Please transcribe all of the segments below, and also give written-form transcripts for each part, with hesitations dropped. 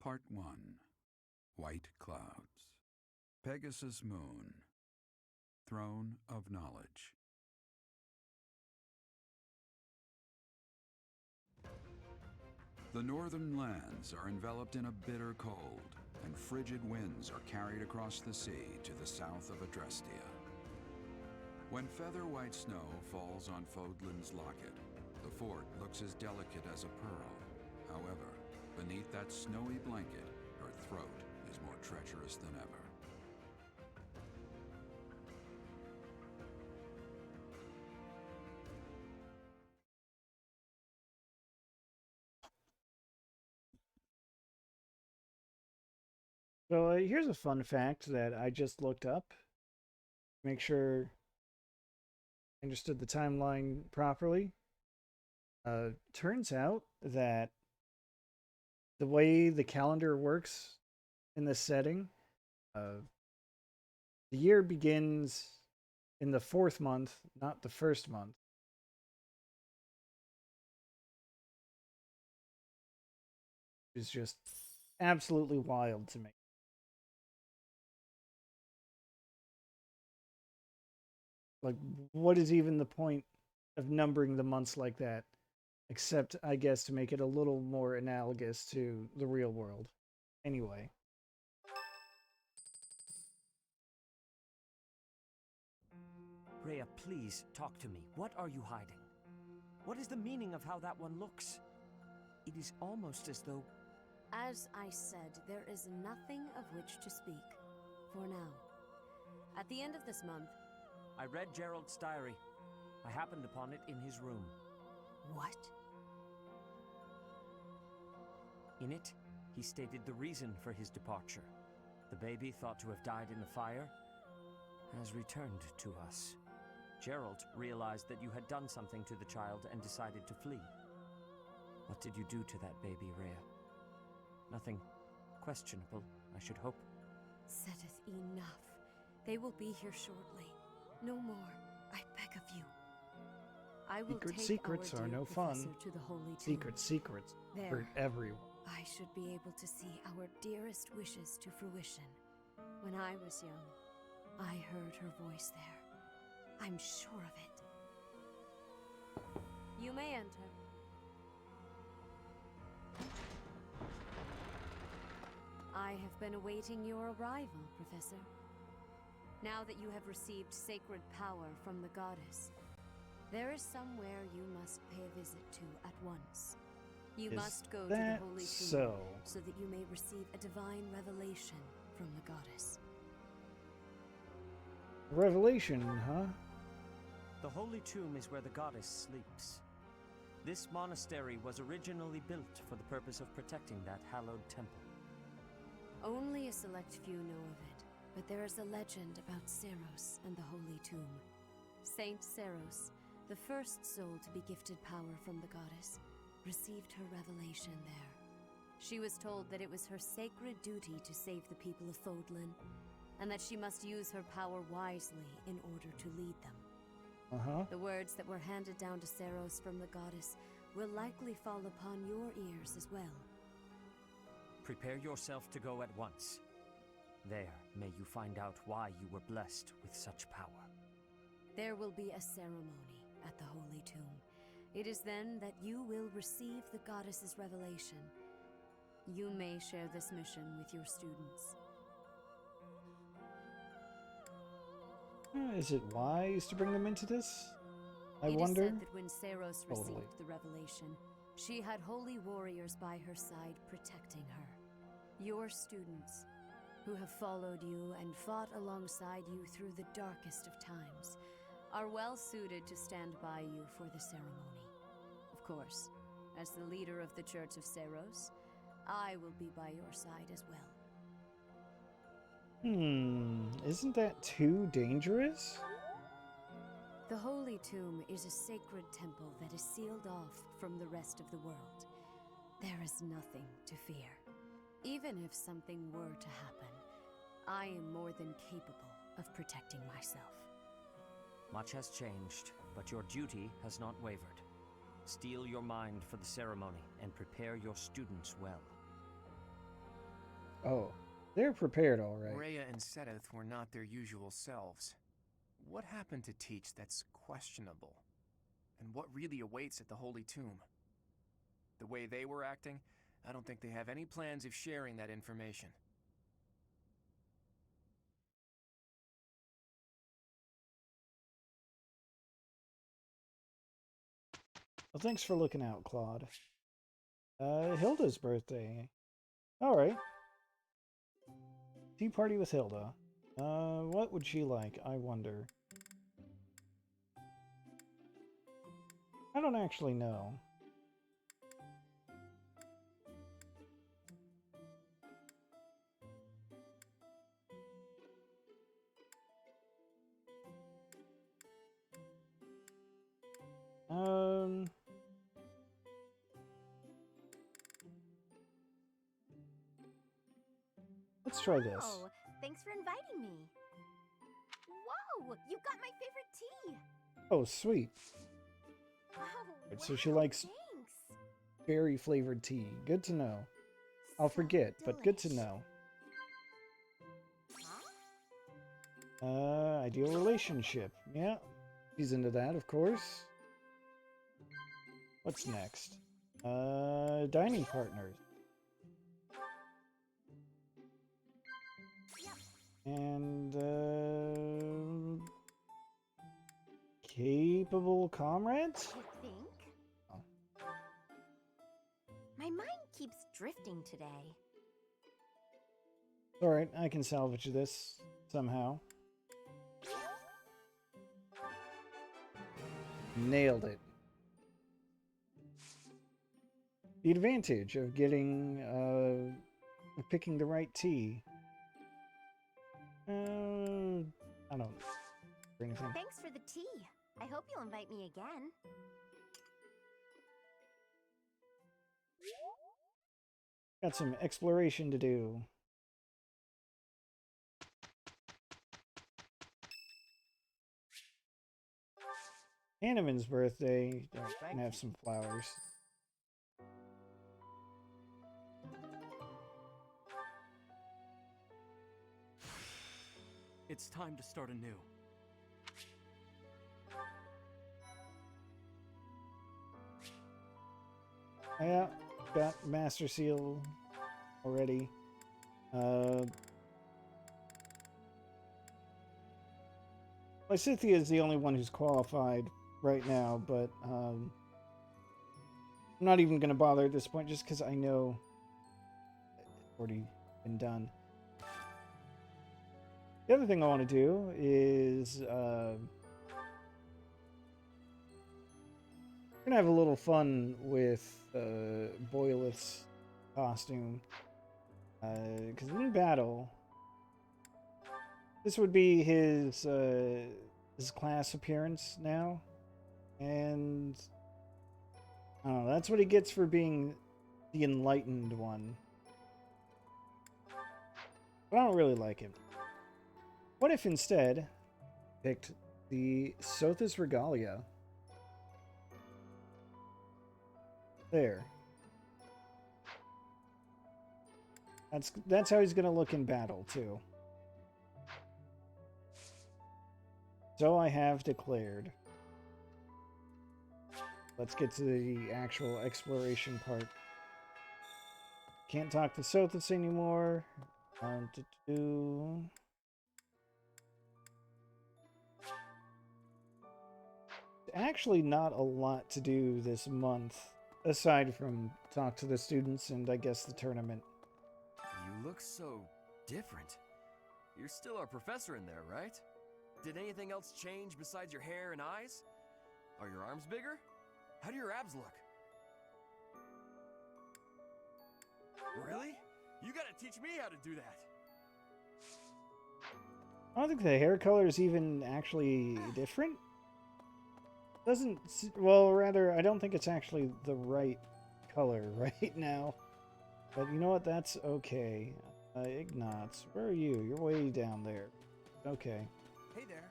Part 1. White Clouds. Pegasus Moon. Throne of Knowledge. The northern lands are enveloped in a bitter cold, and frigid winds are carried across the sea to the south of Adrestia. When feather-white snow falls on Fodlan's locket, the fort looks as delicate as a pearl. However, beneath that snowy blanket, her throat is more treacherous than ever. So here's a fun fact that I just looked up. Make sure I understood the timeline properly. Turns out that the way the calendar works in this setting, the year begins in the 4th month, not the 1st month. It's just absolutely wild to me. Like, what is even the point of numbering the months like that? Except, I guess, to make it a little more analogous to the real world. Anyway. Rhea, please, talk to me. What are you hiding? What is the meaning of how that one looks? It is almost as though... As I said, there is nothing of which to speak. For now. At the end of this month... I read Gerald's diary. I happened upon it in his room. What? In it, he stated the reason for his departure. The baby, thought to have died in the fire, has returned to us. Gerald realized that you had done something to the child and decided to flee. What did you do to that baby, Rhea? Nothing questionable, I should hope. Sothis, enough. They will be here shortly. No more, I beg of you. I will Secret take secrets our are dear no professor fun. to the Holy Tomb. Secrets There. for everyone. I should be able to see our dearest wishes to fruition. When I was young, I heard her voice there. I'm sure of it. You may enter. I have been awaiting your arrival, Professor. Now that you have received sacred power from the goddess, there is somewhere you must pay a visit to at once. You must go to the Holy Tomb so that you may receive a divine revelation from the goddess. Revelation, huh? The Holy Tomb is where the goddess sleeps. This monastery was originally built for the purpose of protecting that hallowed temple. Only a select few know of it, but there is a legend about Seros and the Holy Tomb. Saint Seros, the first soul to be gifted power from the goddess, received her revelation there. She was told that it was her sacred duty to save the people of Fodlan, and that she must use her power wisely in order to lead them. The words that were handed down to Seros from the goddess will likely fall upon your ears as well. Prepare yourself to go at once. There, may you find out why you were blessed with such power. There will be a ceremony at the Holy Tomb. It is then that you will receive the goddess's revelation. You may share this mission with your students. Is it wise to bring them into this? I wonder. wonder. It is said that when Seros received the revelation, she had holy warriors by her side protecting her. Your students, who have followed you and fought alongside you through the darkest of times, are well suited to stand by you for the ceremony. Of course, as the leader of the Church of Seros, I will be by your side as well. Isn't that too dangerous? The Holy Tomb is a sacred temple that is sealed off from the rest of the world. There is nothing to fear. Even if something were to happen, I am more than capable of protecting myself. Much has changed, but your duty has not wavered. Steel your mind for the ceremony and prepare your students well. Oh, they're prepared all right. Rhea and Sothis were not their usual selves. What happened to Teach that's questionable? And what really awaits at the Holy Tomb? The way they were acting, I don't think they have any plans of sharing that information. Well, thanks for looking out, Claude. Hilda's birthday. Alright. Tea party with Hilda. What would she like, I wonder? I don't actually know. Let's try this. Oh, thanks for inviting me. Whoa, you got my favorite tea. Oh, sweet. Oh, Right, so she wow, likes thanks. berry flavored tea. Good to know. I'll So forget, but good to delish. know. Huh? Ideal relationship. Yeah, she's into that, of course. What's next? Dining partners. And, capable comrades? You think? Oh. My mind keeps drifting today. Alright, I can salvage this somehow. Nailed it. The advantage of getting, of picking the right tea. I don't know. Or anything. Thanks for the tea. I hope you'll invite me again. Got some exploration to do. Hanneman's birthday. Can have some flowers. It's time to start anew. Yeah, got Master Seal already. Lysithea is the only one who's qualified right now, but I'm not even going to bother at this point just because I know it's already been done. The other thing I want to do is we're going to have a little fun with Boyleth's costume. Because in battle, this would be his class appearance now, and I don't know, that's what he gets for being the enlightened one. But I don't really like him. What if instead picked the Sothis Regalia? There. That's how he's gonna look in battle too. So I have declared. Let's get to the actual exploration part. Can't talk to Sothis anymore. Actually, not a lot to do this month, aside from talk to the students and I guess the tournament. You look so different. You're still our professor in there, right? Did anything else change besides your hair and eyes? Are your arms bigger? How do your abs look? Really? You gotta teach me how to do that. I don't think the hair color is even actually different. Doesn't, well, rather, I don't think it's actually the right color right now. But you know what? That's okay. Ignatz, where are you? You're way down there. Okay. Hey there.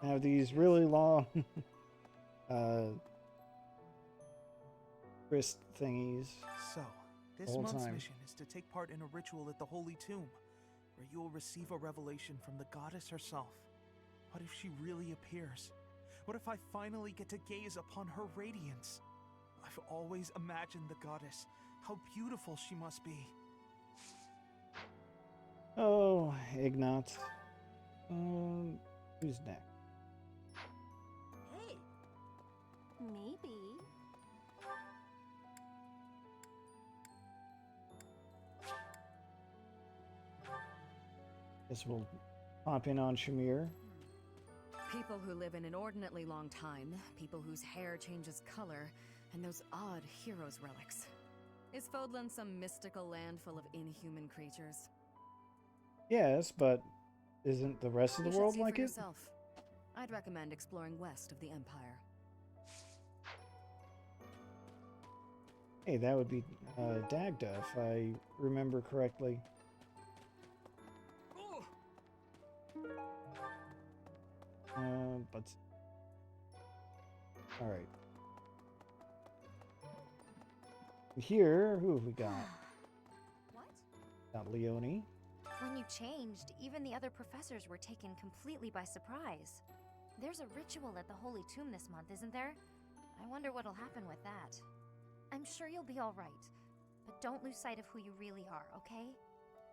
I have these really long wrist thingies. So, this whole month's time. mission is to take part in a ritual at the Holy Tomb, where you will receive a revelation from the goddess herself. What if she really appears? What if I finally get to gaze upon her radiance? I've always imagined the goddess. How beautiful she must be. Oh, Ignat. Who's next? Hey. Maybe. Guess we'll pop in on Shamir. People who live an inordinately long time, people whose hair changes color, and those odd heroes' relics. Is Fodlan some mystical land full of inhuman creatures? Yes, but isn't the rest of You the should world see like for it? yourself. I'd recommend exploring west of the Empire. Hey, that would be Dagda, if I remember correctly. But all right. Here, who have we got? What? Got Leonie. When you changed, even the other professors were taken completely by surprise. There's a ritual at the Holy Tomb this month, isn't there? I wonder what'll happen with that. I'm sure you'll be all right, but don't lose sight of who you really are, okay?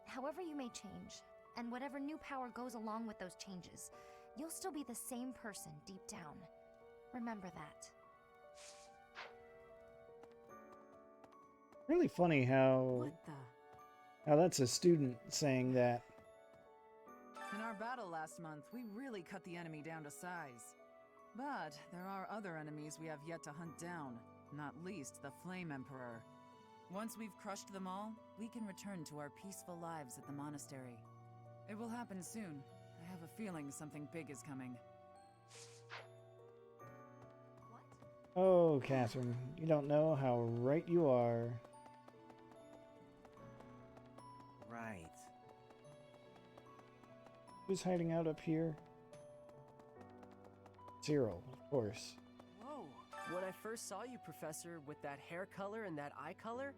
However you may change, and whatever new power goes along with those changes, you'll still be the same person deep down. Remember that. Really funny how What the? that's a student saying that. In our battle last month, we really cut the enemy down to size. But there are other enemies we have yet to hunt down, not least the Flame Emperor. Once we've crushed them all, we can return to our peaceful lives at the monastery. It will happen soon. I have a feeling something big is coming. Oh, Catherine, you don't know how right you are. Right. Who's hiding out up here? Cyril, of course. Whoa. When I first saw you, Professor, with that hair color and that eye color,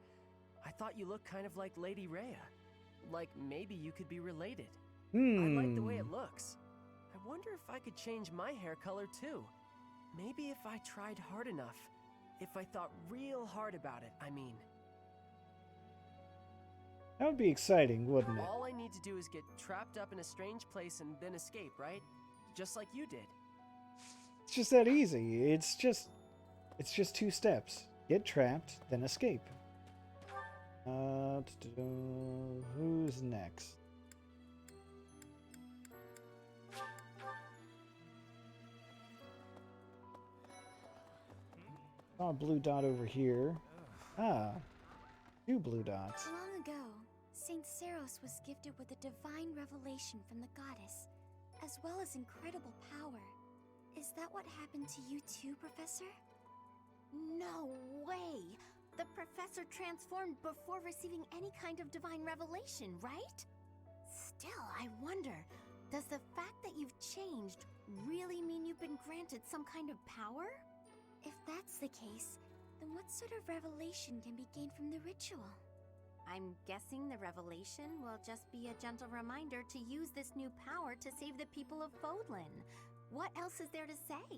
I thought you looked kind of like Lady Rhea. Like maybe you could be related. I like the way it looks. I wonder if I could change my hair color too. Maybe if I tried hard enough. If I thought real hard about it, I mean. That would be exciting, wouldn't it? All I need to do is get trapped up in a strange place and then escape, right? Just like you did. It's just that easy. It's just 2 steps. Get trapped, then escape. Who's next? Saw a blue dot over here. Ah, 2 blue dots. Long ago, Saint Seros was gifted with a divine revelation from the goddess, as well as incredible power. Is that what happened to you too, Professor? No way! The professor transformed before receiving any kind of divine revelation, right? Still, I wonder, does the fact that you've changed really mean you've been granted some kind of power? If that's the case, then what sort of revelation can be gained from the ritual? I'm guessing the revelation will just be a gentle reminder to use this new power to save the people of Fodlan. What else is there to say?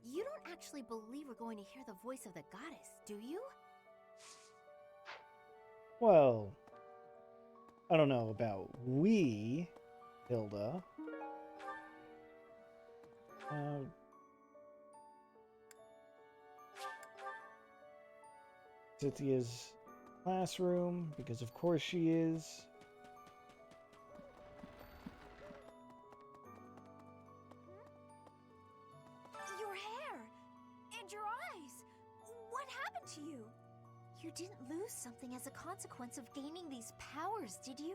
You don't actually believe we're going to hear the voice of the goddess, do you? Well, I don't know about we, Hilda. Cynthia's classroom, because of course she is. Your hair! And your eyes! What happened to you? You didn't lose something as a consequence of gaining these powers, did you?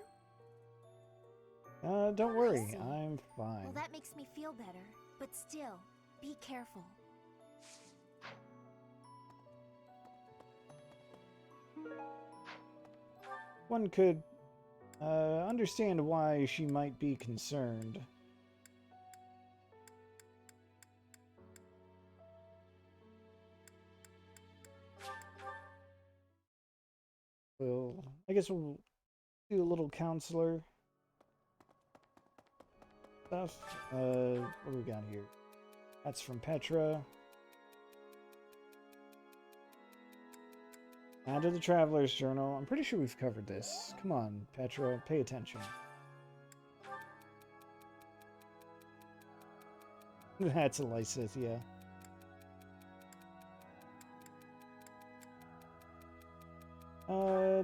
Don't worry, see. I'm fine. Well, that makes me feel better. But still, be careful. One could understand why she might be concerned. I guess we'll do a little counselor stuff. What do we got here? That's from Petra. Now to the Traveler's Journal. I'm pretty sure we've covered this. Come on, Petra, pay attention. That's a Lysithia.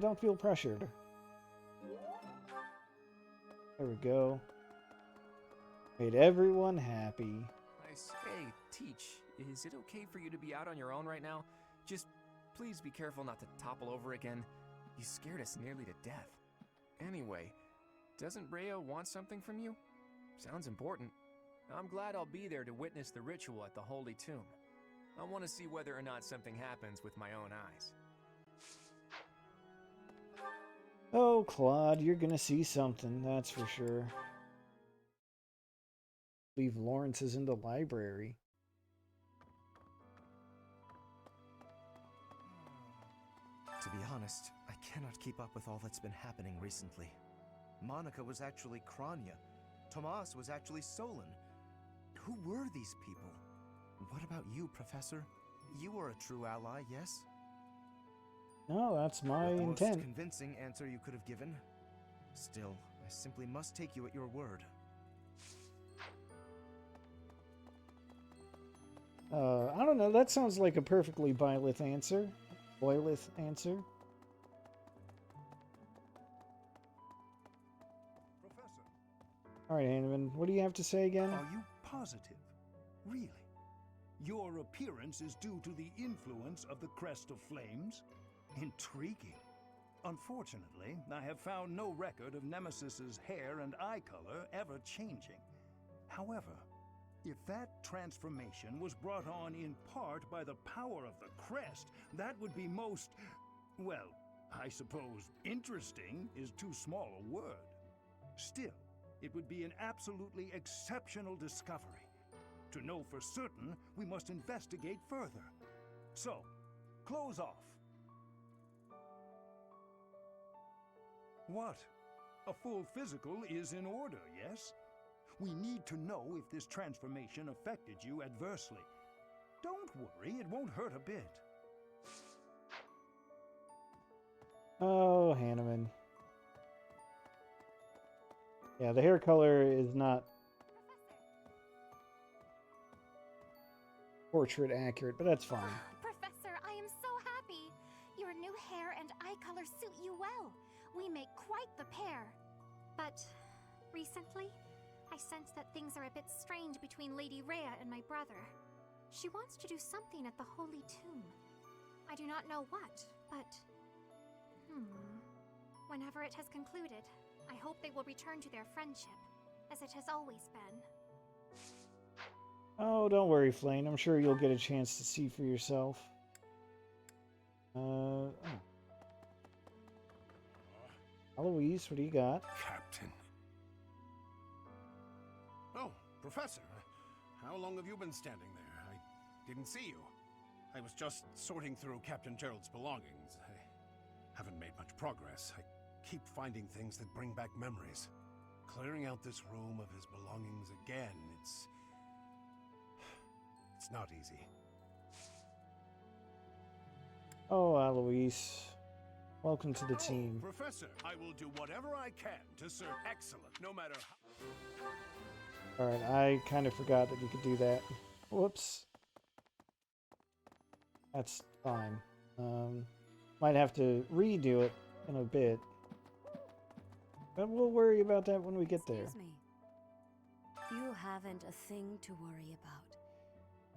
Don't feel pressured. There we go. Made everyone happy. Nice. Hey, Teach, is it okay for you to be out on your own right now? Just please be careful not to topple over again. You scared us nearly to death. Anyway, doesn't Rhea want something from you? Sounds important. I'm glad I'll be there to witness the ritual at the Holy Tomb. I want to see whether or not something happens with my own eyes. Oh, Claude, you're gonna see something, that's for sure. Leave Lawrence is in the library. To be honest, I cannot keep up with all that's been happening recently. Monica was actually Kranya. Tomas was actually Solon. Who were these people? What about you, Professor? You were a true ally, yes? No, that's my The intent. most convincing answer you could have given. Still, I simply must take you at your word. I don't know, that sounds like a perfectly Byleth answer. Boyleth answer. Professor. Alright, Hanneman, what do you have to say again? Are you positive? Really? Your appearance is due to the influence of the Crest of Flames? Intriguing. Unfortunately, I have found no record of Nemesis's hair and eye color ever changing. However, if that transformation was brought on in part by the power of the Crest, that would be most, well, I suppose interesting is too small a word. Still, it would be an absolutely exceptional discovery. To know for certain, we must investigate further. So, close off. What? A full physical is in order, yes? We need to know if this transformation affected you adversely. Don't worry, it won't hurt a bit. Oh, Hanneman. Yeah, the hair color is not portrait accurate, but that's fine. Professor, I am so happy. Your new hair and eye color suit you well. We make quite the pair. But recently, I sense that things are a bit strange between Lady Rhea and my brother. She wants to do something at the Holy Tomb. I do not know what, but... Whenever it has concluded, I hope they will return to their friendship, as it has always been. Oh, don't worry, Flane. I'm sure you'll get a chance to see for yourself. Oh. Eloise, what do you got? Captain. Oh, Professor. How long have you been standing there? I didn't see you. I was just sorting through Captain Gerald's belongings. I haven't made much progress. I keep finding things that bring back memories. Clearing out this room of his belongings again, it's not easy. Oh, Eloise. Welcome to the team. Professor, I will do whatever I can to serve excellent, no matter how... Alright, I kind of forgot that you could do that. Whoops. That's fine. Might have to redo it in a bit. But we'll worry about that when we get there. Excuse me. You haven't a thing to worry about.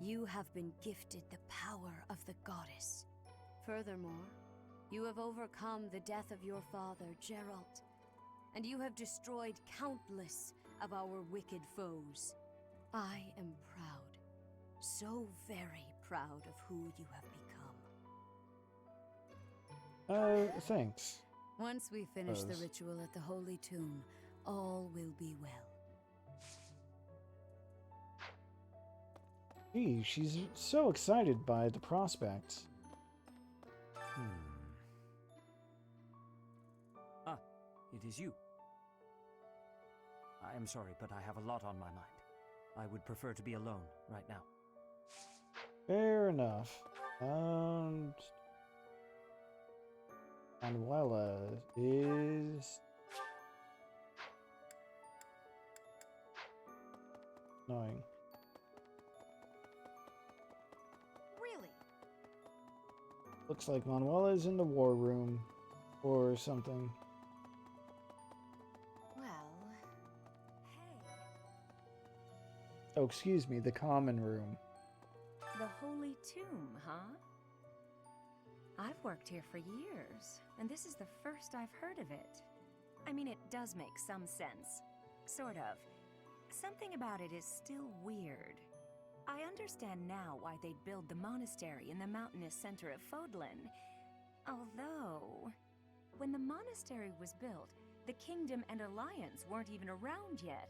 You have been gifted the power of the goddess. Furthermore, you have overcome the death of your father, Gerald, and you have destroyed countless of our wicked foes. I am proud, so very proud of who you have become. Thanks. Once we finish the ritual at the Holy Tomb, all will be well. Gee, she's so excited by the prospect. it is you. I am sorry, but I have a lot on my mind. I would prefer to be alone right now. Fair enough. Manuela is annoying. Really? Looks like Manuela's in the war room or something. Well, hey. Oh, excuse me, the common room. The Holy Tomb, huh? I've worked here for years, and this is the first I've heard of it. I mean, it does make some sense. Sort of. Something about it is still weird. I understand now why they'd build the monastery in the mountainous center of Fodlan. Although, when the monastery was built, the Kingdom and Alliance weren't even around yet.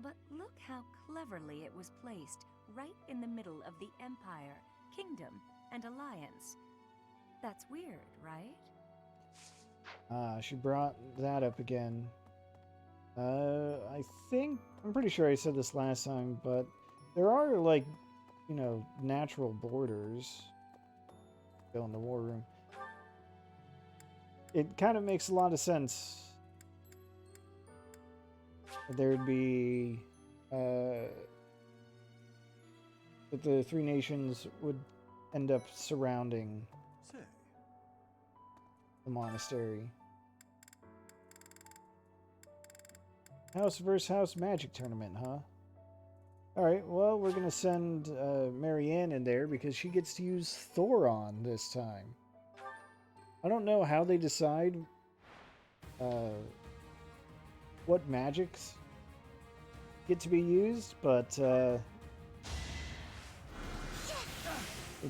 But look how cleverly it was placed, right in the middle of the Empire, Kingdom, and Alliance. That's weird, right? She brought that up again. I'm pretty sure I said this last time, but there are, like, you know, natural borders. Go in the war room. It kind of makes a lot of sense. There'd be, that the three nations would end up surrounding the monastery. House versus house magic tournament, huh? Alright, well, we're gonna send Marianne in there because she gets to use Thoron this time. I don't know how they decide what magics get to be used, but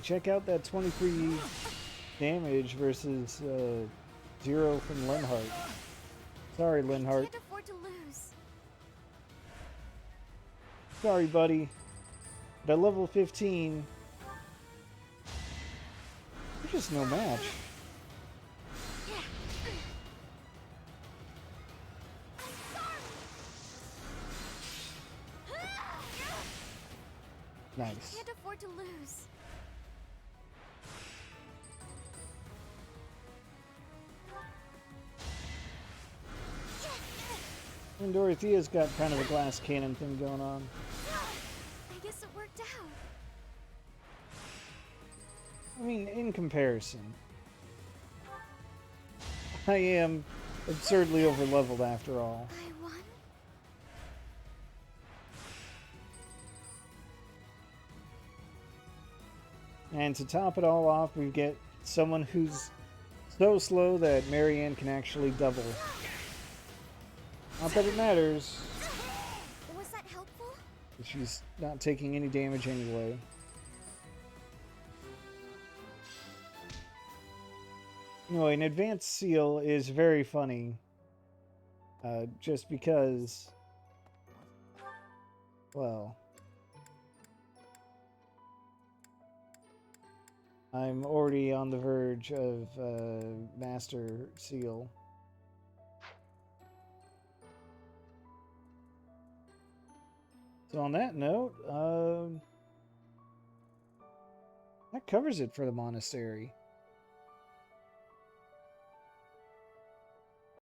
check out that 23 damage versus 0 from Linhart. Sorry, Linhart. Can't afford to lose. Sorry, buddy. But at level 15, you're just no match. Nice. Can't afford to lose. And Dorothea's got kind of a glass cannon thing going on. I guess it worked out. I mean, in comparison, I am absurdly overleveled after all. I won. And to top it all off, we get someone who's so slow that Marianne can actually double. Not that it matters. Was that helpful? She's not taking any damage anyway. Anyway, an advanced seal is very funny. Just because, well, I'm already on the verge of Master Seal. So on that note, that covers it for the monastery.